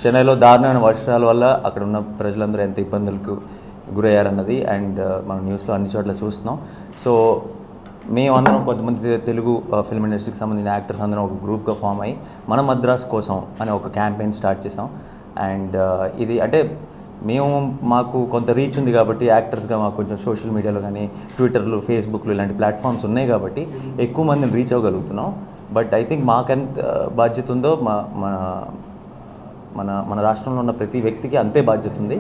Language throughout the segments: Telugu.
చెన్నైలో దారుణమైన వర్షాల వల్ల అక్కడ ఉన్న ప్రజలందరూ ఎంత ఇబ్బందులకు గురయ్యారన్నది అండ్ మనం న్యూస్లో అన్ని చోట్ల చూస్తున్నాం. సో మేమందరం కొంతమంది తెలుగు ఫిల్మ్ ఇండస్ట్రీకి సంబంధించిన యాక్టర్స్ అందరం ఒక గ్రూప్గా ఫామ్ అయ్యి మన మద్రాస్ కోసం అనే ఒక క్యాంపెయిన్ స్టార్ట్ చేసాం. అండ్ ఇది అంటే మాకు కొంత రీచ్ ఉంది కాబట్టి యాక్టర్స్గా మాకు కొంచెం సోషల్ మీడియాలో కానీ ట్విట్టర్లు, ఫేస్బుక్లు ఇలాంటి ప్లాట్ఫామ్స్ ఉన్నాయి కాబట్టి ఎక్కువ మందిని రీచ్ అవ్వగలుగుతున్నాం. బట్ ఐ థింక్ మాకెంత బాధ్యత ఉందో మన రాష్ట్రంలో ఉన్న ప్రతి వ్యక్తికి అంతే బాధ్యత ఉంది.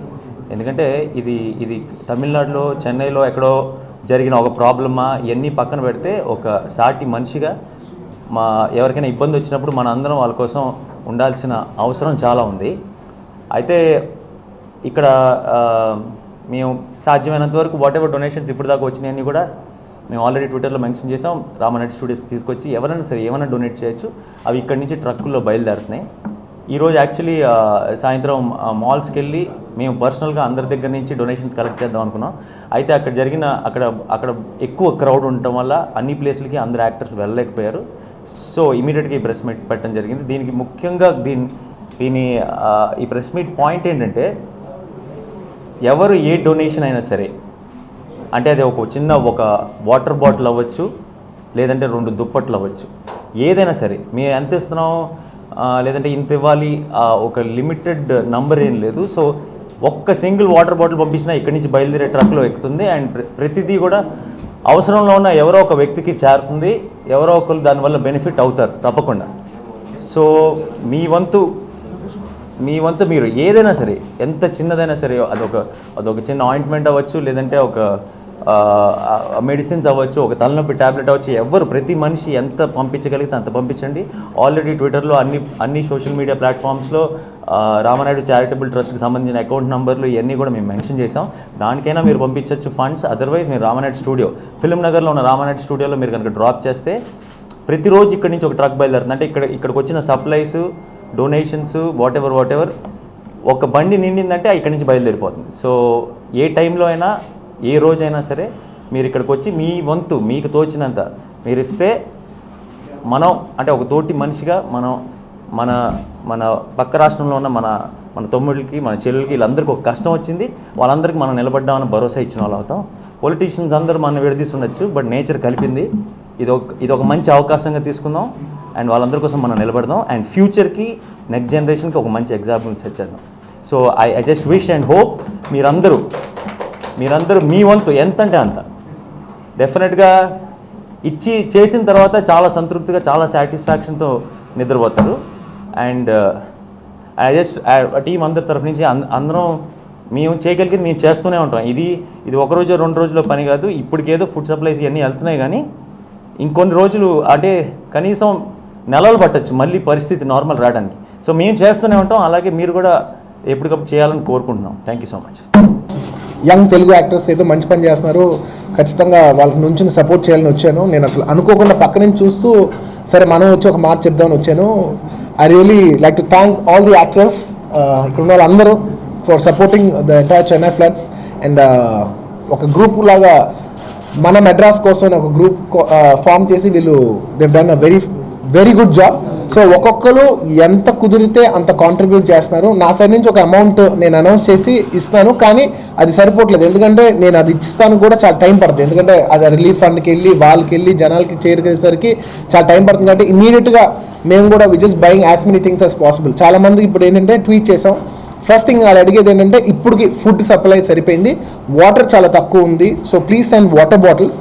ఎందుకంటే ఇది తమిళనాడులో, చెన్నైలో ఎక్కడో జరిగిన ఒక ప్రాబ్లమా ఇవన్నీ పక్కన పెడితే ఒక సాటి మనిషిగా ఎవరికైనా ఇబ్బంది వచ్చినప్పుడు మన అందరం వాళ్ళ కోసం ఉండాల్సిన అవసరం చాలా ఉంది. అయితే ఇక్కడ మేము సాధ్యమైనంత వరకు వాట్ ఎవర్ డొనేషన్స్ ఇప్పుడు దాకా వచ్చినాయని కూడా మేము ఆల్రెడీ ట్విట్టర్లో మెన్షన్ చేసాం. రామానాయుడు స్టూడియోస్కి తీసుకొచ్చి ఎవరైనా సరే ఏమైనా డొనేట్ చేయొచ్చు. అవి ఇక్కడి నుంచి ట్రక్కుల్లో బయలుదేరుతున్నాయి. ఈరోజు యాక్చువల్లీ సాయంత్రం మాల్స్కి వెళ్ళి మేము పర్సనల్గా అందరి దగ్గర నుంచి డొనేషన్స్ కలెక్ట్ చేద్దాం అనుకున్నాం. అయితే అక్కడ ఎక్కువ క్రౌడ్ ఉండటం వల్ల అన్ని ప్లేసులకి అందరు యాక్టర్స్ వెళ్ళలేకపోయారు. సో ఇమీడియట్గా ఈ ప్రెస్ మీట్ పెట్టడం జరిగింది. దీనికి ముఖ్యంగా ఈ ప్రెస్ మీట్ పాయింట్ ఏంటంటే ఎవరు ఏ డొనేషన్ అయినా సరే, అంటే అది ఒక వాటర్ బాటిల్ అవ్వచ్చు, లేదంటే 2 దుప్పట్లు అవ్వచ్చు, ఏదైనా సరే మేము ఎంత ఇస్తున్నాం లేదంటే ఇంత ఇవ్వాలి ఒక లిమిటెడ్ నంబర్ ఏం లేదు. సో ఒక్క సింగిల్ వాటర్ బాటిల్ పంపించినా ఇక్కడి నుంచి బయలుదేరే ట్రక్లో ఎక్కుతుంది. అండ్ ప్రతిదీ కూడా అవసరంలో ఉన్న ఎవరో ఒక వ్యక్తికి చేరుతుంది. ఎవరో ఒకరు దానివల్ల బెనిఫిట్ అవుతారు తప్పకుండా. సో మీ వంతు మీరు ఏదైనా సరే, ఎంత చిన్నదైనా సరే, అదొక చిన్న ఆయింట్మెంట్ అవ్వచ్చు, లేదంటే ఒక మెడిసిన్స్ అవ్వచ్చు, ఒక తలనొప్పి ట్యాబ్లెట్ అవ్వచ్చు, ప్రతి మనిషి ఎంత పంపించగలిగితే అంత పంపించండి. ఆల్రెడీ ట్విట్టర్లో అన్ని సోషల్ మీడియా ప్లాట్ఫామ్స్లో రామానాయుడు చారిటబుల్ ట్రస్ట్కి సంబంధించిన అకౌంట్ నెంబర్లు ఇవన్నీ కూడా మేము మెన్షన్ చేసాం. దానికైనా మీరు పంపించవచ్చు ఫండ్స్. అదర్వైజ్ మీరు రామానాయుడు స్టూడియో, ఫిల్మ్ నగర్లో ఉన్న రామానాయుడు స్టూడియోలో మీరు కనుక డ్రాప్ చేస్తే ప్రతిరోజు ఇక్కడి నుంచి ఒక ట్రక్ బయలుదేరుతుంది. అంటే ఇక్కడికి వచ్చిన సప్లైస్, డొనేషన్స్, వాట్ ఎవర్ ఒక బండి నిండిందంటే ఇక్కడి నుంచి బయలుదేరిపోతుంది. సో ఏ టైంలో అయినా, ఏ రోజైనా సరే మీరు ఇక్కడికి వచ్చి మీ వంతు మీకు తోచినంత మీరు ఇస్తే మనం అంటే ఒక తోటి మనిషిగా మన పక్క రాష్ట్రంలో ఉన్న మన తమ్ముళ్ళకి, మన చెల్లెలకి, వీళ్ళందరికీ ఒక కష్టం వచ్చింది, వాళ్ళందరికీ మనం నిలబడ్డామని భరోసా ఇచ్చిన వాళ్ళు అవుతాం. పొలిటీషియన్స్ అందరూ మనం విడదీసి ఉండొచ్చు, బట్ నేచర్ కలిపింది. ఇది ఒక మంచి అవకాశంగా తీసుకుందాం అండ్ వాళ్ళందరి కోసం మనం నిలబడదాం. అండ్ ఫ్యూచర్కి, నెక్స్ట్ జనరేషన్కి ఒక మంచి ఎగ్జాంపుల్ సెట్ చేద్దాం. So I just wish and hope మీరందరూ మీ వంతు ఎంతంటే అంత డెఫినెట్గా ఇచ్చి చేసిన తర్వాత చాలా సంతృప్తిగా, చాలా సాటిస్ఫాక్షన్తో నిద్రపోతారు. అండ్ ఐ జస్ట్ టీం అందరి తరఫు నుంచి అందరం మేము చేయగలిగింది మేము చేస్తూనే ఉంటాం. ఇది ఒక రోజు 2 రోజుల్లో పని కాదు. ఇప్పటికేదో ఫుడ్ సప్లైస్ ఇవన్నీ వెళ్తున్నాయి, కానీ ఇంకొన్ని రోజులు అంటే కనీసం నెలలు పట్టచ్చు మళ్ళీ పరిస్థితి నార్మల్ రావడానికి. సో మేము చేస్తూనే ఉంటాం. అలాగే మీరు కూడా ఎప్పటికప్పుడు చేయాలని కోరుకుంటున్నాం. Thank you so much. Young Telugu actors ఏదో మంచి పని చేస్తున్నారు, ఖచ్చితంగా వాళ్ళకి నుంచి సపోర్ట్ చేయాలని వచ్చాను. నేను అసలు అనుకోకుండా పక్క నుంచి చూస్తూ సరే మనం వచ్చి ఒక మాట చెప్దామని వచ్చాను. I really like to thank all the actors, ఇక్కడ ఉన్న వాళ్ళందరూ for supporting the entire Chennai floods. And ఒక గ్రూప్ లాగా మన మెడ్రాస్ కోసం ఒక గ్రూప్ ఫామ్ చేసి వీళ్ళు they done a very good job. So ఒక్కొక్కరు ఎంత కుదిరితే అంత కాంట్రిబ్యూట్ చేస్తున్నారు. నా సైడ్ నుంచి ఒక అమౌంట్ నేను అనౌన్స్ చేసి ఇస్తాను, కానీ అది సరిపోవట్లేదు. ఎందుకంటే నేను అది ఇస్తాను కూడా చాలా టైం పడుతుంది. ఎందుకంటే అది రిలీఫ్ ఫండ్కి వెళ్ళి వాళ్ళకి వెళ్ళి జనాలకి చేరుకేసరికి చాలా టైం పడుతుంది. కాబట్టి ఇమీడియట్గా మేము కూడా we just buying as many things as possible. చాలామంది ఇప్పుడు ఏంటంటే ట్వీట్ చేసాం. ఫస్ట్ థింగ్ వాళ్ళు అడిగేది ఏంటంటే ఇప్పటికి ఫుడ్ సప్లై సరిపోయింది, వాటర్ చాలా తక్కువ ఉంది, so please send water bottles.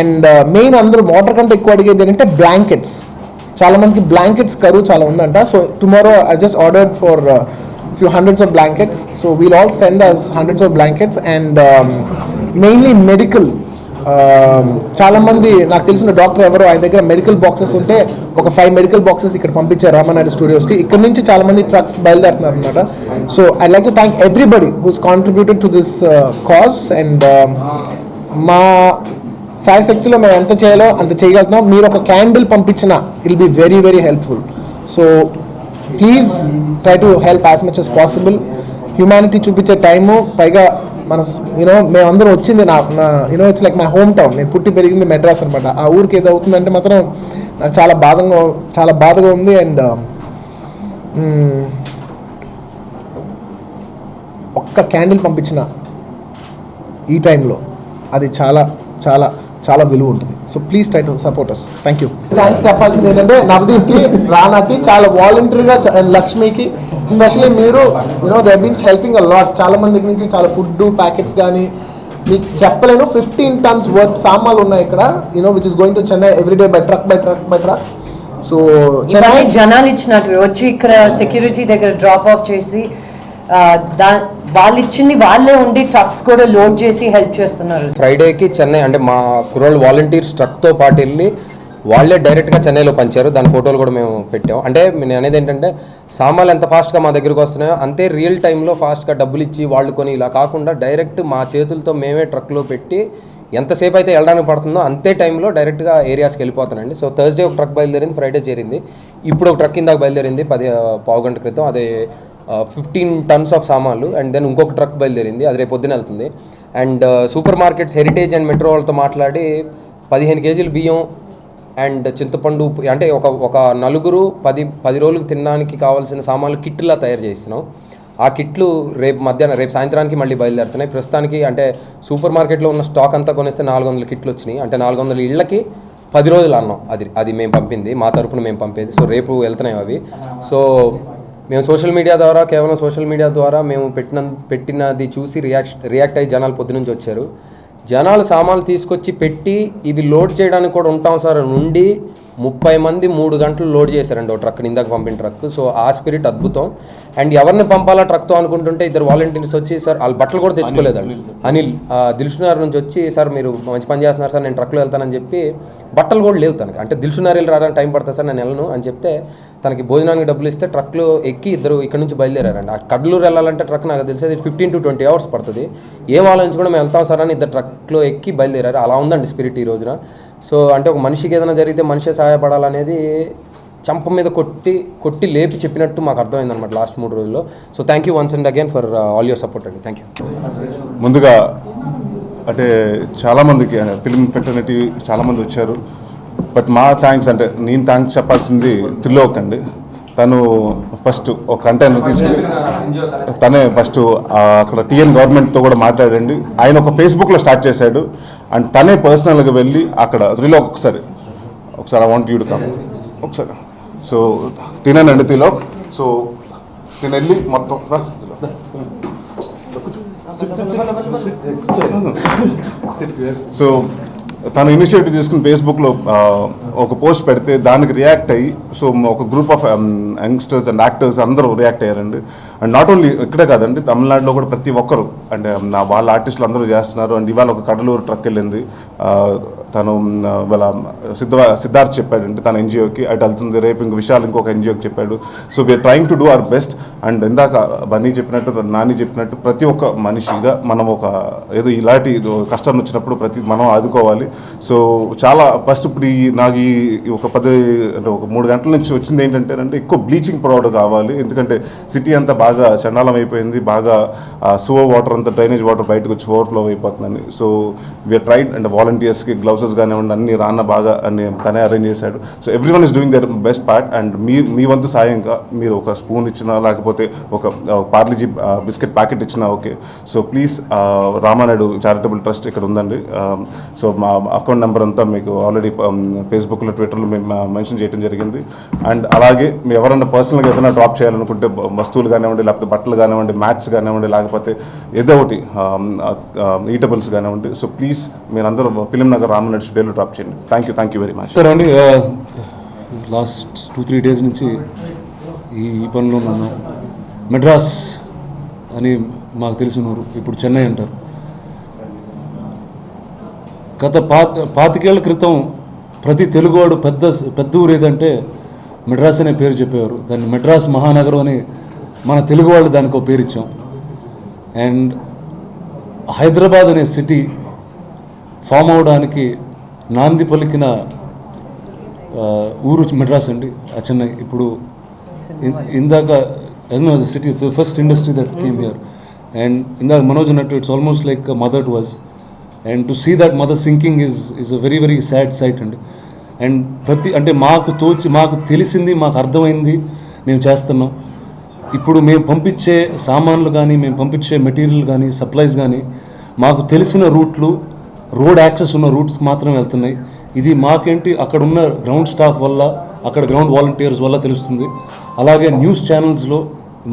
And main అందరూ వాటర్ కంటే ఎక్కువ అడిగేది ఏంటంటే బ్లాంకెట్స్. చాలా మందికి బ్లాంకెట్స్ కరువు చాలా ఉందంట. So tomorrow I just ordered for few hundreds of blankets, so we'll all send us hundreds of blankets. And mainly medical, చాలా మంది నాకు తెలిసిన డాక్టర్ ఎవరో ఆయన దగ్గర మెడికల్ బాక్సెస్ ఉంటే ఒక 5 మెడికల్ బాక్సెస్ ఇక్కడ పంపించారు రామానాయుడు స్టూడియోస్కి. ఇక్కడ నుంచి చాలా మంది ట్రక్స్ బయలుదేరుతున్నారు అనమాట. So I like to thank everybody who's contributed to this cause. And మా సాయశక్తిలో మేము ఎంత చేయాలో అంత చేయగలుగుతున్నాం. మీరు ఒక క్యాండిల్ పంపించిన it will be very very helpful. So please try to help as much as possible. Humanity చూపించే టైము, పైగా మన మేమందరం వచ్చింది నా it's like my home town. నేను పుట్టి పెరిగింది మెడ్రాస్ అనమాట. ఆ ఊరికి ఏదో అవుతుందంటే మాత్రం నాకు చాలా బాధగా ఉంది. అండ్ ఒక్క క్యాండిల్ పంపించిన ఈ టైంలో అది చాలా చాలా చాలా విలువ ఉంటుంది. So please try to support us. Thank you. Thanks చెప్పాల్సింది ఏంటంటే నవదీప్కి, రానాకి, చాలా వాలంటరీగా, లక్ష్మికి ఎస్పెషల్లీ మీరు they been helping a lot. చాలా మంది నుంచి చాలా ఫుడ్ ప్యాకెట్స్ కానీ మీకు చెప్పలేను. 15 tons వర్త్ సామాన్లు ఉన్నాయి ఇక్కడ, which is going to Chennai everyday by truck by truck by truck. So ఇవన్నీ జనాలు ఇచ్చినట్టు వచ్చి ఇక్కడ సెక్యూరిటీ దగ్గర డ్రాప్ ఆఫ్ చేసి వాళ్ళు ఇచ్చింది వాళ్ళే ఉండి ట్రక్స్ కూడా లోడ్ చేసి హెల్ప్ చేస్తున్నారు. ఫ్రైడేకి చెన్నై అంటే మా కుర్రోళ్ళు వాలంటీర్స్ ట్రక్తో పాటు వెళ్ళి వాళ్ళే డైరెక్ట్గా చెన్నైలో పంచారు. దాని ఫోటోలు కూడా మేము పెట్టాం. అంటే నేను అనేది ఏంటంటే సామాన్లు ఎంత ఫాస్ట్గా మా దగ్గరకు వస్తున్నాయో అంతే రియల్ టైంలో ఫాస్ట్గా డబ్బులు ఇచ్చి వాళ్ళు కొని ఇలా కాకుండా డైరెక్ట్ మా చేతులతో మేమే ట్రక్లో పెట్టి ఎంతసేపు అయితే వెళ్ళడానికి పడుతుందో అంతే టైంలో డైరెక్ట్గా ఏరియాస్కి వెళ్ళిపోతానండి. సో థర్స్డే ఒక ట్రక్ బయలుదేరింది, ఫ్రైడే చేరింది, ఇప్పుడు ఒక ట్రక్ ఇందాక బయలుదేరింది పావు గంట క్రితం. అదే 15 tons ఆఫ్ సామాన్లు. అండ్ దెన్ ఇంకొక ట్రక్ బయలుదేరింది, అది రేపు పొద్దున వెళ్తుంది. And super markets heritage and metro వాళ్ళతో మాట్లాడి 15 kg బియ్యం అండ్ చింతపండు అంటే ఒక నలుగురు 10 రోజులకు తినడానికి కావాల్సిన సామాన్లు కిట్లా తయారు చేస్తున్నాం. ఆ కిట్లు రేపు సాయంత్రానికి మళ్ళీ బయలుదేరుతున్నాయి. ప్రస్తుతానికి అంటే సూపర్ మార్కెట్లో ఉన్న స్టాక్ అంతా కొనేస్తే 400 కిట్లు వచ్చినాయి. అంటే 400 ఇళ్ళకి 10 రోజులు అన్నాం. అది మేము పంపింది, మా తరపున మేము పంపేది. సో రేపు వెళ్తున్నాయి అవి. సో మేము కేవలం సోషల్ మీడియా ద్వారా మేము పెట్టినది చూసి రియాక్ట్ అయ్యి జనాలు పొద్దునుంచి వచ్చారు. జనాలు సామాన్లు తీసుకొచ్చి పెట్టి ఇది లోడ్ చేయడానికి కూడా ఉంటాం సార్ నుండి 30 మంది 3 గంటలు లోడ్ చేశారండి ఒక ట్రక్, ఇందాక పంపిన ట్రక్. సో ఆ స్పిరిట్ అద్భుతం. అండ్ ఎవరిని పంపాలా ట్రక్తో అనుకుంటుంటే 2 వాలంటీర్స్ వచ్చి సార్ వాళ్ళు బట్టలు కూడా తెచ్చుకోలేదండి. అనిల్ దిల్సునార్ నుంచి వచ్చి సార్ మీరు మంచి పని చేస్తున్నారు సార్, నేను ట్రక్లో వెళ్తానని చెప్పి బట్టలు కూడా లేవు తనకి. అంటే దిల్సునార్ వెళ్ళి రావడానికి టైం పడుతుంది సార్, నేను వెళ్ళను అని చెప్తే తనకి భోజనానికి డబ్బులు ఇస్తే ట్రక్లో ఎక్కి 2 ఇక్కడ నుంచి బయలుదేరారండి. ఆ కడ్లూరు వెళ్ళాలంటే ట్రక్ నాకు తెలిసేది 15 to 20 hours పడుతుంది. ఏం ఆలోచించి కూడా మేము వెళ్తాం సార్ అని 2 ట్రక్లో ఎక్కి బయలుదేరారు. అలా ఉందండి స్పిరిట్ ఈ రోజున. సో అంటే ఒక మనిషికి ఏదైనా జరిగితే మనిషే సహాయపడాలనేది చంప మీద కొట్టి లేపి చెప్పినట్టు మాకు అర్థమైంది అనమాట లాస్ట్ 3 రోజుల్లో. So thank you once and again for all your support అండి. Thank you. ముందుగా అంటే చాలామందికి ఫిల్మ్ ఫెటర్నిటీ చాలామంది వచ్చారు. బట్ మా థ్యాంక్స్ అంటే నేను థ్యాంక్స్ చెప్పాల్సింది త్రిలోక్ అండి. తను ఫస్ట్ ఒక కంటైనర్ తీసుకుని తనే ఫస్ట్ అక్కడ టీఎన్ గవర్నమెంట్తో కూడా మాట్లాడండి. ఆయన ఒక ఫేస్బుక్లో స్టార్ట్ చేశాడు. అండ్ తనే పర్సనల్గా వెళ్ళి అక్కడ త్రిలోక్ ఒకసారి I want you to come ఒకసారి. సో తినేనండి త్రిలోక్. సో తిని వెళ్ళి మొత్తం సో తను ఇనిషియేటివ్ తీసుకుని ఫేస్బుక్లో ఒక పోస్ట్ పెడితే దానికి రియాక్ట్ అయ్యి సో ఒక group of youngsters and actors అందరూ రియాక్ట్ అయ్యారండి. అండ్ నాట్ ఓన్లీ ఇక్కడే కాదండి, తమిళనాడులో కూడా ప్రతి ఒక్కరు అంటే వాళ్ళ ఆర్టిస్టులు అందరూ చేస్తున్నారు. అండ్ ఇవాళ ఒక కడలూరు ట్రక్ వెళ్ళింది, తను వాళ్ళ సిద్ధార్థ్ చెప్పాడంటే తన ఎన్జిఓకి అటు వెళ్తుంది. రేపు విశాల్ ఇంకొక ఎన్జిఓకి చెప్పాడు. So we're trying to do our best. And ఇందాక బన్నీ చెప్పినట్టు నాని చెప్పినట్టు ప్రతి ఒక్క మనిషిగా మనం ఒక ఏదో ఇలాంటి కష్టం వచ్చినప్పుడు మనం ఆదుకోవాలి. సో చాలా ఫస్ట్ ఇప్పుడు నాకు ఒక 3 గంటల నుంచి వచ్చింది ఏంటంటే ఎక్కువ బ్లీచింగ్ పౌడర్ కావాలి. ఎందుకంటే సిటీ అంతా బాగా చండాలం అయిపోయింది, బాగా సువర్ వాటర్ అంతా డ్రైనేజ్ వాటర్ బయటకు వచ్చి ఓవర్ఫ్లో అయిపోతుందని. సో వీఆర్ ట్రైడ్ అండ్ వాలంటీర్స్కి గ్లౌసెస్ కానివ్వండి అన్ని రాన్న బాగా అన్ని తనే అరేంజ్ చేశాడు. So every one is doing their best part. And మీ వంతు సాయంగా మీరు ఒక స్పూన్ ఇచ్చినా లేకపోతే ఒక పార్లీజీ బిస్కెట్ ప్యాకెట్ ఇచ్చినా okay. So please Ramanaidu charitable trust ఇక్కడ ఉందండి. సో మా అకౌంట్ నెంబర్ అంతా మీకు ఆల్రెడీ ఫేస్బుక్లో ట్విట్టర్లో మేము మెన్షన్ చేయడం జరిగింది. అండ్ అలాగే మీరు ఎవరైనా పర్సనల్గా ఏదైనా డ్రాప్ చేయాలనుకుంటే వస్తువులు కానివ్వండి లేకపోతే బట్టలు కానివ్వండి మ్యాట్స్ కానివ్వండి లేకపోతే ఏదో ఒకటి ఈటబుల్స్ కానివ్వండి. సో ప్లీజ్ మీరందరూ ఫిలిం నగర్ రామనాయుడు స్టూడియోలో డ్రాప్ చేయండి. Thank you very much. Sir అండి లాస్ట్ 2-3 days నుంచి ఈ పనిలో ఉన్నాను. మెడ్రాస్ అని మాకు తెలిసిన ఊరు, ఇప్పుడు చెన్నై అంటారు. గత 25 ఏళ్ల క్రితం ప్రతి తెలుగువాడు పెద్ద ఊరు ఏదంటే మెడ్రాస్ అనే పేరు చెప్పేవారు. దాన్ని మెడ్రాస్ మహానగరం అని మన తెలుగు వాళ్ళు దానికి ఒక పేరు ఇచ్చాం. అండ్ హైదరాబాద్ అనే సిటీ ఫామ్ అవడానికి నాంది పలికిన ఊరు మెడ్రాస్ అండి, చెన్నై. ఇప్పుడు ఇందాక city it's the first industry that came here. And ఇందాక మనోజ్ అన్నట్టు it's almost like mother to us. And to see that mother sinking is a very very sad sight అండి. అండ్ మాకు తెలిసింది, మాకు అర్థమైంది, మేము చేస్తున్నాం. ఇప్పుడు మేము పంపించే సామాన్లు కానీ మేము పంపించే మెటీరియల్ కానీ సప్లైస్ కానీ మాకు తెలిసిన రూట్లు రోడ్ యాక్సెస్ ఉన్న రూట్స్ మాత్రం వెళ్తున్నాయి. ఇది మాకేంటి అక్కడ ఉన్న గ్రౌండ్ స్టాఫ్ వల్ల అక్కడ గ్రౌండ్ వాలంటీర్స్ వల్ల తెలుస్తుంది. అలాగే న్యూస్ ఛానల్స్లో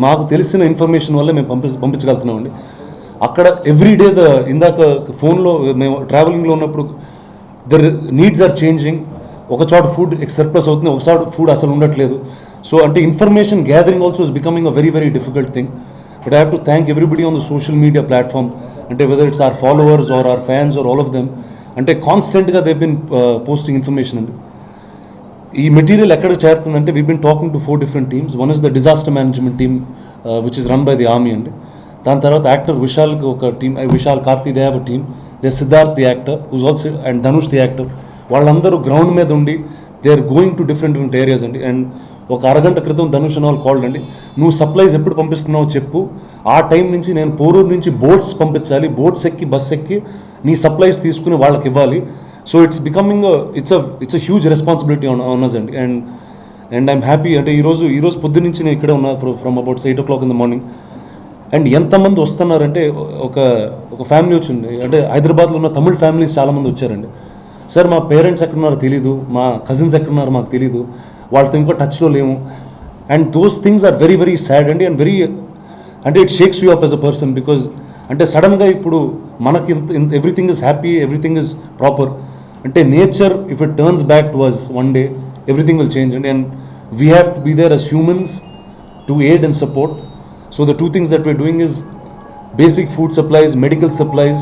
మాకు తెలిసిన ఇన్ఫర్మేషన్ వల్ల మేము పంపించగలుగుతున్నామండి. అక్కడ ఎవ్రీడే ఇందాక ఫోన్లో మేము ట్రావెలింగ్లో ఉన్నప్పుడు దర్ నీడ్స్ ఆర్ చేంజింగ్. ఒక చోట ఫుడ్ సర్ప్లస్ అవుతుంది, ఒక చోట ఫుడ్ అసలు ఉండట్లేదు. సో అంటే information gathering also is becoming a very very difficult thing. But I have to thank everybody on the social media platform. అంటే whether it's or followers or or fans or all of them, అంటే కాన్స్టెంట్గా దే బిన్ పోస్టింగ్ ఇన్ఫర్మేషన్ అండి. ఈ మెటీరియల్ ఎక్కడ చేరుతుందంటే we been talking to 4 different teams. One is the disaster management team which is run by the army అండి. దాని తర్వాత యాక్టర్ విశాల్కి ఒక team, Vishal Karthi they have a team. They Siddharth the actor whose also and Dhanush the actor. వాళ్ళందరూ గ్రౌండ్ మీద ఉండి they are going to different areas అండి. అండ్ ఒక అరగంట క్రితం ధనుష్ అని వాళ్ళు కాల్డ్ అండి, నువ్వు సప్లైస్ ఎప్పుడు పంపిస్తున్నావు చెప్పు, ఆ టైం నుంచి నేను పోరూరు నుంచి బోట్స్ పంపించాలి, బోట్స్ ఎక్కి బస్ ఎక్కి నీ సప్లైస్ తీసుకుని వాళ్ళకి ఇవ్వాలి. So it's becoming it's a huge responsibility on us అండి. And I'm happy. అంటే ఈరోజు పొద్దు నుంచి నేను ఇక్కడే ఉన్నా from about 8 o'clock in the morning. And ఎంతమంది వస్తున్నారంటే ఒక ఫ్యామిలీ వచ్చింది, అంటే హైదరాబాద్లో ఉన్న తమిళ ఫ్యామిలీస్ చాలామంది వచ్చారండి. సార్ మా పేరెంట్స్ ఎక్కడున్నారో తెలీదు, మా కజిన్స్ ఎక్కడున్నారో మాకు తెలీదు, వాళ్ళతో ఇంకో టచ్లో లేము. And those things are very very sad అండి. అండ్ వెరీ అంటే it shakes you up as a person. Because అంటే సడన్గా ఇప్పుడు మనకి everything is happy, everything is proper. అంటే nature if it turns back to us one day everything will change అండి. And we have to be there as humans to aid and support. So the 2 things that we're doing is basic food supplies, medical supplies,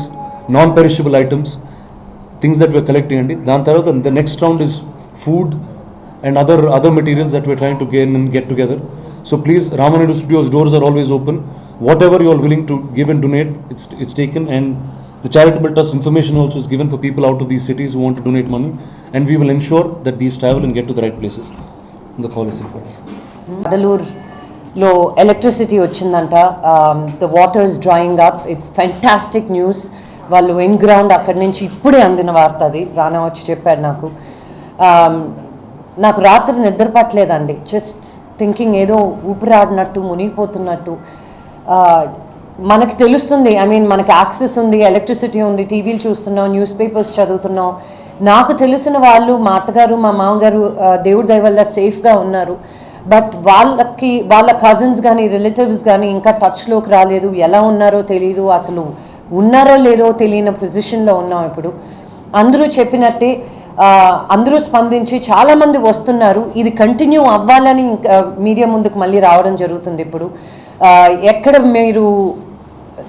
non-perishable items, things that we're collecting అండి. దాని తర్వాత the next round is food and other materials that we're trying to gain and get together. So please, Ramanaidu Studios doors are always open. Whatever you are willing to give and donate, it's taken. And the charitable trust information also is given for people out of these cities who want to donate money, and we will ensure that these travel and get to the right places. The call is simple. Vadalurlo electricity వచ్చిందంట. The water is drying up. It's fantastic news. వాళ్ళు ఇన్ గ్రౌండ్ అక్కడి నుంచి ఇప్పుడే అందిన వార్త అది. రానా వచ్చి చెప్పాడు నాకు రాత్రి నిద్ర పట్టలేదండి. జస్ట్ థింకింగ్ ఏదో ఊపిరాడినట్టు మునిగిపోతున్నట్టు. మనకు తెలుస్తుంది, ఐ మీన్ మనకి యాక్సెస్ ఉంది, ఎలక్ట్రిసిటీ ఉంది, టీవీలు చూస్తున్నాం, న్యూస్ పేపర్స్ చదువుతున్నాం. నాకు తెలిసిన వాళ్ళు, మా అత్తగారు మా మామగారు దేవుడి దయ వల్ల సేఫ్గా ఉన్నారు. బట్ వాళ్ళ కజిన్స్ కానీ రిలేటివ్స్ కానీ ఇంకా టచ్లోకి రాలేదు. ఎలా ఉన్నారో తెలియదు, అసలు ఉన్నారో లేదో తెలియని పొజిషన్లో ఉన్నాం ఇప్పుడు. అందరూ చెప్పినట్టే అందరూ స్పందించి చాలామంది వస్తున్నారు. ఇది కంటిన్యూ అవ్వాలని మీడియా ముందుకు మళ్ళీ రావడం జరుగుతుంది. ఇప్పుడు ఎక్కడ మీరు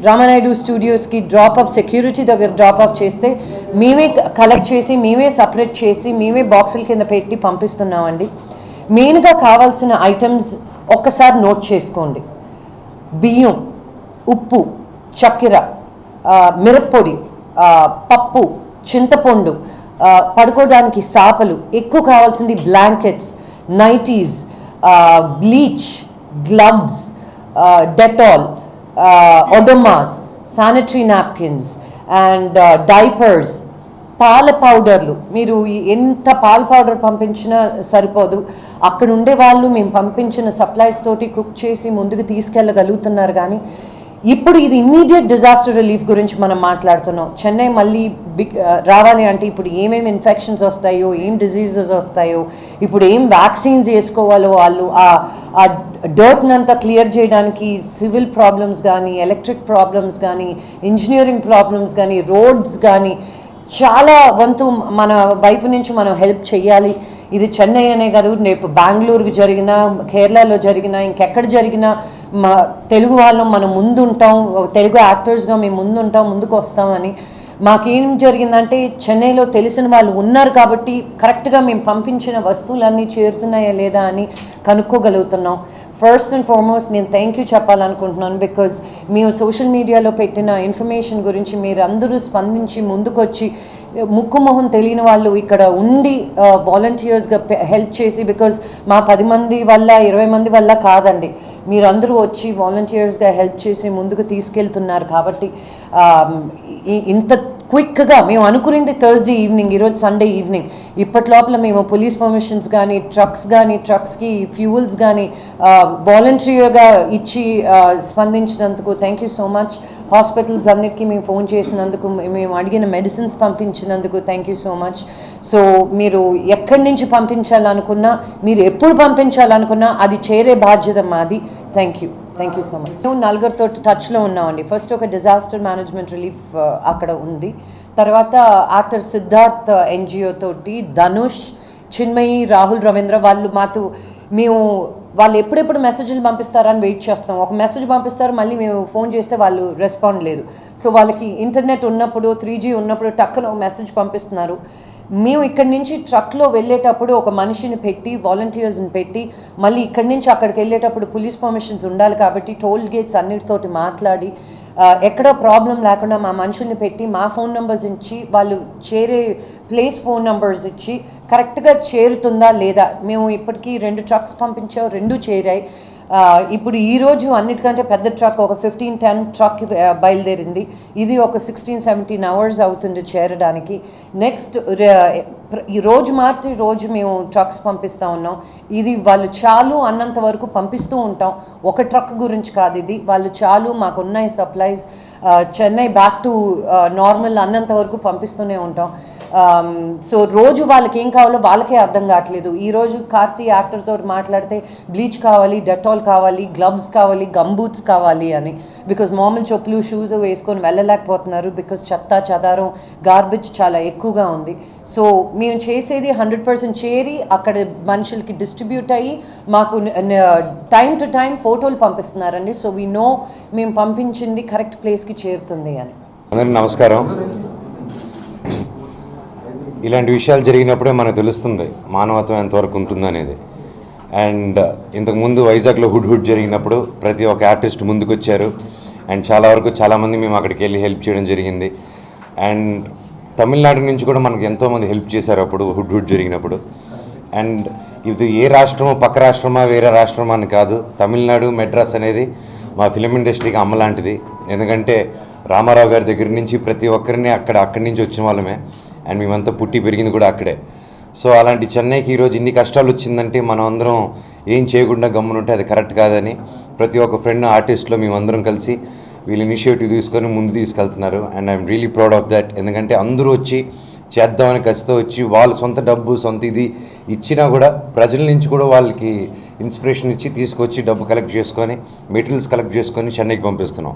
రామానాయుడు స్టూడియోస్కి సెక్యూరిటీ దగ్గర డ్రాప్ ఆఫ్ చేస్తే మేమే కలెక్ట్ చేసి, మేమే సపరేట్ చేసి, మేమే బాక్సుల కింద పెట్టి పంపిస్తున్నామండి. మెయిన్గా కావాల్సిన ఐటమ్స్ ఒక్కసారి నోట్ చేసుకోండి. బియ్యం, ఉప్పు, చక్కెర, మిరప్పొడి, పప్పు, చింతపండు, పడుకోవడానికి సాపలు, ఎక్కువ కావాల్సింది blankets, nighties, bleach, gloves, Dettol, Odomos, sanitary napkins and diapers, పాల పౌడర్లు. మీరు ఎంత పాల పౌడర్ పంపించినా సరిపోదు. అక్కడ ఉండే వాళ్ళు మేము పంపించిన సప్లైస్ తోటి కుక్ చేసి ముందుకు తీసుకెళ్ళగలుగుతున్నారు. కానీ ఇప్పుడు ఇది ఇమ్మీడియట్ డిజాస్టర్ రిలీఫ్ గురించి మనం మాట్లాడుతున్నాం. చెన్నై మళ్ళీ రావాలి అంటే ఇప్పుడు ఏమేమి ఇన్ఫెక్షన్స్ వస్తాయో, ఏం డిజీజెస్ వస్తాయో, ఇప్పుడు ఏం వ్యాక్సిన్స్ వేసుకోవాలో, వాళ్ళు ఆ డర్ట్నంతా క్లియర్ చేయడానికి సివిల్ ప్రాబ్లమ్స్ కానీ, ఎలక్ట్రిక్ ప్రాబ్లమ్స్ కానీ, ఇంజనీరింగ్ ప్రాబ్లమ్స్ కానీ, రోడ్స్ కానీ చాలా వంతు మన వైపు నుంచి మనం హెల్ప్ చేయాలి. ఇది చెన్నై అనే కాదు, రేపు బెంగళూరుకి జరిగినా, కేరళలో జరిగినా, ఇంకెక్కడ జరిగినా మా తెలుగు వాళ్ళం మనం ముందుంటాం, తెలుగు యాక్టర్స్గా మేము ముందుకు వస్తామని. మాకేం జరిగిందంటే చెన్నైలో తెలిసిన వాళ్ళు ఉన్నారు కాబట్టి కరెక్ట్గా మేము పంపించిన వస్తువులన్నీ చేరుతున్నాయా లేదా అని కనుక్కోగలుగుతున్నాం. ఫస్ట్ అండ్ ఫార్మోస్ట్ నేను థ్యాంక్ యూ చెప్పాలనుకుంటున్నాను. బికాజ్ మేము సోషల్ మీడియాలో పెట్టిన ఇన్ఫర్మేషన్ గురించి మీరు అందరూ స్పందించి ముందుకొచ్చి, ముక్కు మొహం తెలియని వాళ్ళు ఇక్కడ ఉండి వాలంటీర్స్గా హెల్ప్ చేసి, బికాజ్ మా 10 మంది వల్ల 20 మంది వల్ల కాదండి, మీరందరూ వచ్చి వాలంటీర్స్గా హెల్ప్ చేసి ముందుకు తీసుకెళ్తున్నారు. కాబట్టి ఇంత క్విక్గా మేము అనుకునేది థర్స్డే ఈవినింగ్, ఈరోజు సండే ఈవినింగ్, ఇప్పటి లోపల మేము పోలీస్ పర్మిషన్స్ కానీ ట్రక్స్కి ఫ్యూయల్స్ కానీ వాలంటీర్గా ఇచ్చి స్పందించినందుకు thank you so much. Hospitals అన్నిటికీ మేము ఫోన్ చేసినందుకు, మేము అడిగిన మెడిసిన్స్ పంపించినందుకు thank you so much. So మీరు ఎక్కడి నుంచి పంపించాలనుకున్నా, మీరు ఎప్పుడు పంపించాలనుకున్నా అది చేరే బాధ్యత మాది. Thank you so much. మేము నలుగురితో టచ్లో ఉన్నామండి. ఫస్ట్ ఒక డిజాస్టర్ మేనేజ్మెంట్ రిలీఫ్ అక్కడ ఉంది, తర్వాత యాక్టర్ సిద్ధార్థ్ ఎన్జిఓ తోటి, ధనుష్, చిన్మయి, రాహుల్, రవీంద్ర వాళ్ళు ఎప్పుడెప్పుడు మెసేజ్లు పంపిస్తారని వెయిట్ చేస్తాం. ఒక మెసేజ్ పంపిస్తారు, మళ్ళీ మేము ఫోన్ చేస్తే వాళ్ళు రెస్పాండ్ లేదు. సో వాళ్ళకి ఇంటర్నెట్ ఉన్నప్పుడు 3G ఉన్నప్పుడు టక్కున మెసేజ్ పంపిస్తున్నారు. మేము ఇక్కడి నుంచి ట్రక్లో వెళ్ళేటప్పుడు ఒక మనిషిని పెట్టి, వాలంటీర్స్ని పెట్టి, మళ్ళీ ఇక్కడి నుంచి అక్కడికి వెళ్ళేటప్పుడు పోలీస్ పర్మిషన్స్ ఉండాలి కాబట్టి టోల్ గేట్స్ అన్నిటితోటి మాట్లాడి ఎక్కడ ప్రాబ్లం లేకుండా మా మనుషుల్ని పెట్టి, మా ఫోన్ నెంబర్స్ ఇచ్చి, వాళ్ళు చేరే ప్లేస్ ఫోన్ నెంబర్స్ ఇచ్చి కరెక్ట్గా చేరుతుందా లేదా. మేము ఇప్పటికీ 2 ట్రక్స్ పంపించాం, 2 చేరాయి. ఇప్పుడు ఈరోజు అన్నిటికంటే పెద్ద ట్రక్ ఒక 15-10 ట్రక్ బయలుదేరింది. ఇది ఒక 16-17 అవర్స్ అవుతుంది చేరడానికి. నెక్స్ట్ ఈ రోజు మాత్రం రోజు మేము ట్రక్స్ పంపిస్తూ ఉన్నాం. ఇది వాళ్ళు చాలు అన్నంత వరకు పంపిస్తూ ఉంటాం. ఒక ట్రక్ గురించి కాదు ఇది, వాళ్ళు చాలు మాకున్నాయి supplies, Chennai back to normal అన్నంత వరకు పంపిస్తూనే ఉంటాం. సో రోజు వాళ్ళకి ఏం కావాలో వాళ్ళకే అర్థం కావట్లేదు. ఈరోజు కార్తీ యాక్టర్తో మాట్లాడితే బ్లీచ్ కావాలి, డెటాల్ కావాలి, గ్లవ్స్ కావాలి, గమ్ బూట్స్ కావాలి అని. బికాజ్ మామూలు చెప్పులు షూస్ వేసుకొని వెళ్ళలేకపోతున్నారు, బికాజ్ చెదారం గార్బేజ్ చాలా ఎక్కువగా ఉంది. సో మేము చేసేది 100% చేరి అక్కడ మనుషులకి డిస్ట్రిబ్యూట్ అయ్యి మాకు టైం టు టైం ఫోటోలు పంపిస్తున్నారండి. సో వీ నో మేము పంపించింది కరెక్ట్ ప్లేస్కి చేరుతుంది అని. అందరికీ నమస్కారం. ఇలాంటి విషయాలు జరిగినప్పుడే మనకు తెలుస్తుంది మానవత్వం ఎంతవరకు ఉంటుందనేది. అండ్ ఇంతకుముందు వైజాగ్లో హుడ్ జరిగినప్పుడు ప్రతి ఒక్క ఆర్టిస్ట్ ముందుకు వచ్చారు. అండ్ చాలామంది మేము అక్కడికి వెళ్ళి హెల్ప్ చేయడం జరిగింది. అండ్ తమిళనాడు నుంచి కూడా మనకు ఎంతోమంది హెల్ప్ చేశారు అప్పుడు హుడ్ జరిగినప్పుడు. అండ్ ఇది ఏ రాష్ట్రమో పక్క రాష్ట్రమా వేరే రాష్ట్రమా అని కాదు, తమిళనాడు మెడ్రాస్ అనేది మా ఫిలిం ఇండస్ట్రీకి అమ్మ లాంటిది. ఎందుకంటే రామారావు గారి దగ్గర నుంచి ప్రతి ఒక్కరిని అక్కడి నుంచి వచ్చిన వాళ్ళమే. అండ్ మేమంతా పుట్టి పెరిగింది కూడా అక్కడే. సో అలాంటి చెన్నైకి ఈరోజు ఇన్ని కష్టాలు వచ్చిందంటే మనం అందరం ఏం చేయకుండా గమ్మునుంటే అది కరెక్ట్ కాదని ప్రతి ఒక్క ఫ్రెండ్ ఆర్టిస్ట్లో మేమందరం కలిసి వీళ్ళు ఇనిషియేటివ్ తీసుకొని ముందు తీసుకెళ్తున్నారు. And I'm really proud of that. ఎందుకంటే అందరూ వచ్చి చేద్దామని ఖచ్చితంగా వచ్చి వాళ్ళ సొంత డబ్బు సొంత ఇది ఇచ్చినా కూడా ప్రజల నుంచి కూడా వాళ్ళకి ఇన్స్పిరేషన్ ఇచ్చి తీసుకొచ్చి డబ్బు కలెక్ట్ చేసుకొని మెటీరియల్స్ కలెక్ట్ చేసుకొని చెన్నైకి పంపిస్తున్నాం.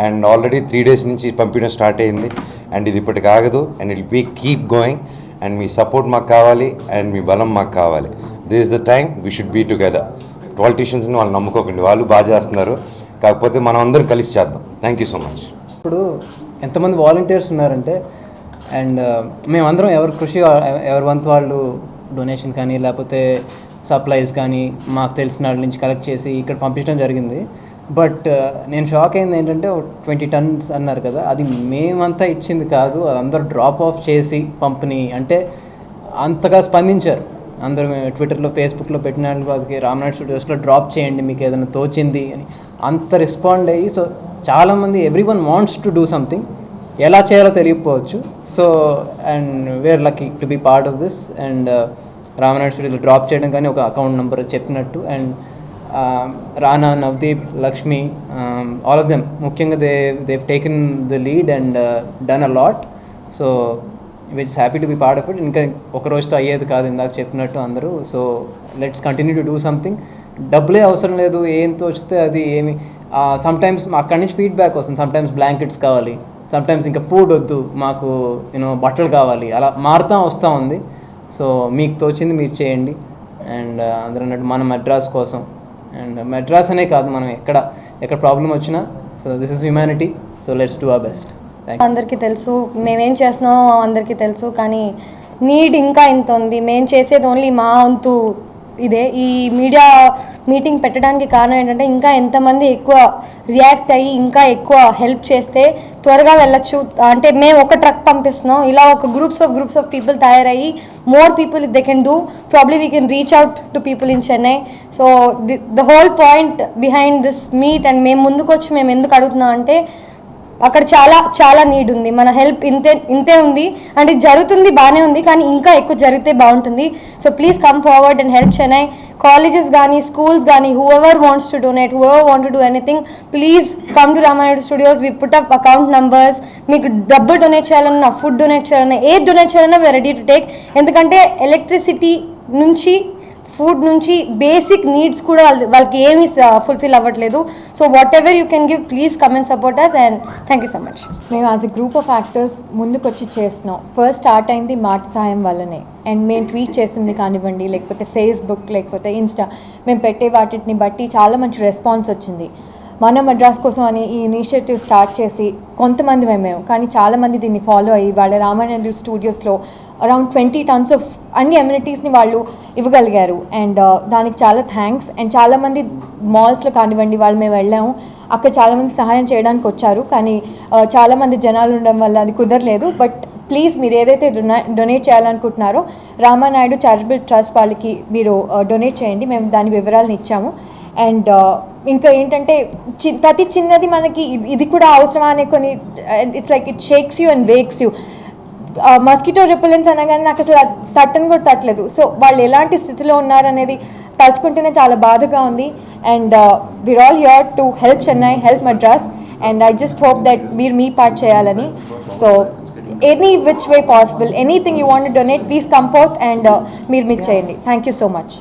అండ్ ఆల్రెడీ 3 days నుంచి పంపించడం స్టార్ట్ అయింది. అండ్ ఇది ఇప్పటికి ఆగదు. And it be keep going. And మీ సపోర్ట్ మాకు కావాలి, అండ్ మీ బలం మాకు కావాలి. This is the time we should be together. పాలిటీషియన్స్ని వాళ్ళు నమ్ముకోకండి, వాళ్ళు బాగా చేస్తున్నారు, కాకపోతే మనం అందరం కలిసి చేద్దాం. Thank you so much. ఇప్పుడు ఎంతమంది వాలంటీర్స్ ఉన్నారంటే, అండ్ మేమందరం ఎవరి కృషి ఎవరి వంతు వాళ్ళు డొనేషన్ కానీ లేకపోతే సప్లైస్ కానీ మాకు తెలిసిన వాళ్ళ నుంచి కలెక్ట్ చేసి ఇక్కడ పంపించడం జరిగింది. బట్ నేను షాక్ అయింది ఏంటంటే 20 tons అన్నారు కదా, అది మేమంతా ఇచ్చింది కాదు, అది అందరూ డ్రాప్ ఆఫ్ చేసి పంపిణీ అంటే అంతగా స్పందించారు. అందరూ ట్విట్టర్లో ఫేస్బుక్లో పెట్టిన వాళ్ళకి రామనాథ్ స్టూడియోస్లో డ్రాప్ చేయండి మీకు ఏదైనా తోచింది అని అంత రెస్పాండ్ అయ్యి. సో చాలామంది everyone wants to do something, ఎలా చేయాలో తెలియకపోవచ్చు. So and we're lucky to be part of this. And Ramanath స్టూడియోలో డ్రాప్ చేయడం కానీ ఒక అకౌంట్ నెంబర్ చెప్పినట్టు. And Rana, Navdeep, Lakshmi, all of them, ముఖ్యంగా they've taken the lead and done a lot. So we're just happy to be part of it. ఇంకా ఒక రోజుతో అయ్యేది కాదు ఇందాక చెప్పినట్టు అందరూ. So let's continue to do something. డబ్బులే అవసరం లేదు, ఏం తోచితే అది ఏమి. సమ్టైమ్స్ అక్కడి నుంచి ఫీడ్బ్యాక్ వస్తుంది. సమ్టైమ్స్ బ్లాంకెట్స్ కావాలి, సమ్టైమ్స్ ఇంకా ఫుడ్ వద్దు, మాకు బట్టలు కావాలి, అలా మారుతూ వస్తూ ఉంది. సో మీకు తోచింది మీరు చేయండి. అండ్ అందరూ అన్నట్టు మన మెడ్రాస్ కోసం, అండ్ మెడ్రాస్ అనే కాదు మనం ఎక్కడ ప్రాబ్లం వచ్చినా, so this is humanity. So let's do our best. అందరికీ తెలుసు మేమేం చేస్తున్నామో అందరికీ తెలుసు, కానీ నీడ్ ఇంకా ఇంత ఉంది. మేము చేసేది ఓన్లీ మా వంతు ఇదే. ఈ మీడియా మీటింగ్ పెట్టడానికి కారణం ఏంటంటే ఇంకా ఎంతమంది ఎక్కువ రియాక్ట్ అయ్యి ఇంకా ఎక్కువ హెల్ప్ చేస్తే త్వరగా వెళ్ళొచ్చు. అంటే మేము ఒక ట్రక్ పంపిస్తున్నాం, ఇలా ఒక గ్రూప్స్ ఆఫ్ పీపుల్ తయారయ్యి more people if they can do, probably we can reach out to people in Chennai. So the whole point behind this meet and మేము ముందుకు వచ్చి మేము ఎందుకు అడుగుతున్నాం అంటే అక్కడ చాలా చాలా నీడ్ ఉంది. మన హెల్ప్ ఇంతే ఉంది అంటే జరుగుతుంది, బాగానే ఉంది, కానీ ఇంకా ఎక్కువ జరిగితే బాగుంటుంది. So please come forward and help Chennai. Colleges కానీ స్కూల్స్ కానీ whoever wants to donate, whoever want to do anything, please come to Ramanayudu Studios. We put up account numbers. మీకు డబ్బులు డొనేట్ చేయాలన్నా, ఫుడ్ డొనేట్ చేయాలన్నా, ఏది డొనేట్ చేయాలన్నా we are ready to take. ఎందుకంటే ఎలక్ట్రిసిటీ నుంచి, ఫుడ్ నుంచి బేసిక్ నీడ్స్ కూడా వాళ్ళకి ఏమీ ఫుల్ఫిల్ అవ్వట్లేదు. So whatever you can give, please come and support us and thank you so much. మేము as a group of actors ముందుకొచ్చి చేస్తున్నాం. ఫస్ట్ స్టార్ట్ అయింది మాట సాయం వల్లనే. అండ్ మేము ట్వీట్ చేసింది కానివ్వండి, లేకపోతే ఫేస్బుక్, లేకపోతే ఇన్స్టా, మేము పెట్టే వాటిని బట్టి చాలా మంచి రెస్పాన్స్ వచ్చింది. మన మద్రాస్ కోసం అని ఈ ఇనిషియేటివ్ స్టార్ట్ చేసి కొంతమంది మేము, కానీ చాలామంది దీన్ని ఫాలో అయ్యి వాళ్ళ రామానాయుడు స్టూడియోస్లో అరౌండ్ 20 tons ఆఫ్ అన్ని అమ్యూనిటీస్ని వాళ్ళు ఇవ్వగలిగారు. అండ్ దానికి చాలా థ్యాంక్స్. అండ్ చాలామంది మాల్స్లో కానివ్వండి వాళ్ళు మేము వెళ్ళాము, అక్కడ చాలామంది సహాయం చేయడానికి వచ్చారు, కానీ చాలామంది జనాలు ఉండడం వల్ల అది కుదరలేదు. బట్ ప్లీజ్ మీరు ఏదైతే డొనేట్ చేయాలనుకుంటున్నారో రామానాయుడు చారిటబుల్ ట్రస్ట్ వాళ్ళకి మీరు డొనేట్ చేయండి. మేము దాని వివరాలను ఇచ్చాము. అండ్ ఇంకా ఏంటంటే ప్రతి చిన్నది మనకి ఇది కూడా అవసరమా అనే కొన్ని, it's like it shakes you and wakes you. Mosquito repellents అనగానే నాకు అసలు తట్టని కూడా తట్టలేదు. సో వాళ్ళు ఎలాంటి స్థితిలో ఉన్నారనేది తలుచుకుంటేనే చాలా బాధగా ఉంది. And we're all here to help Chennai, help Madras. And I just hope that మీరు మీ పార్ట్ చేయాలని. So any which way possible, anything you want to donate, please come forth and మీరు చేయండి. Thank you so much.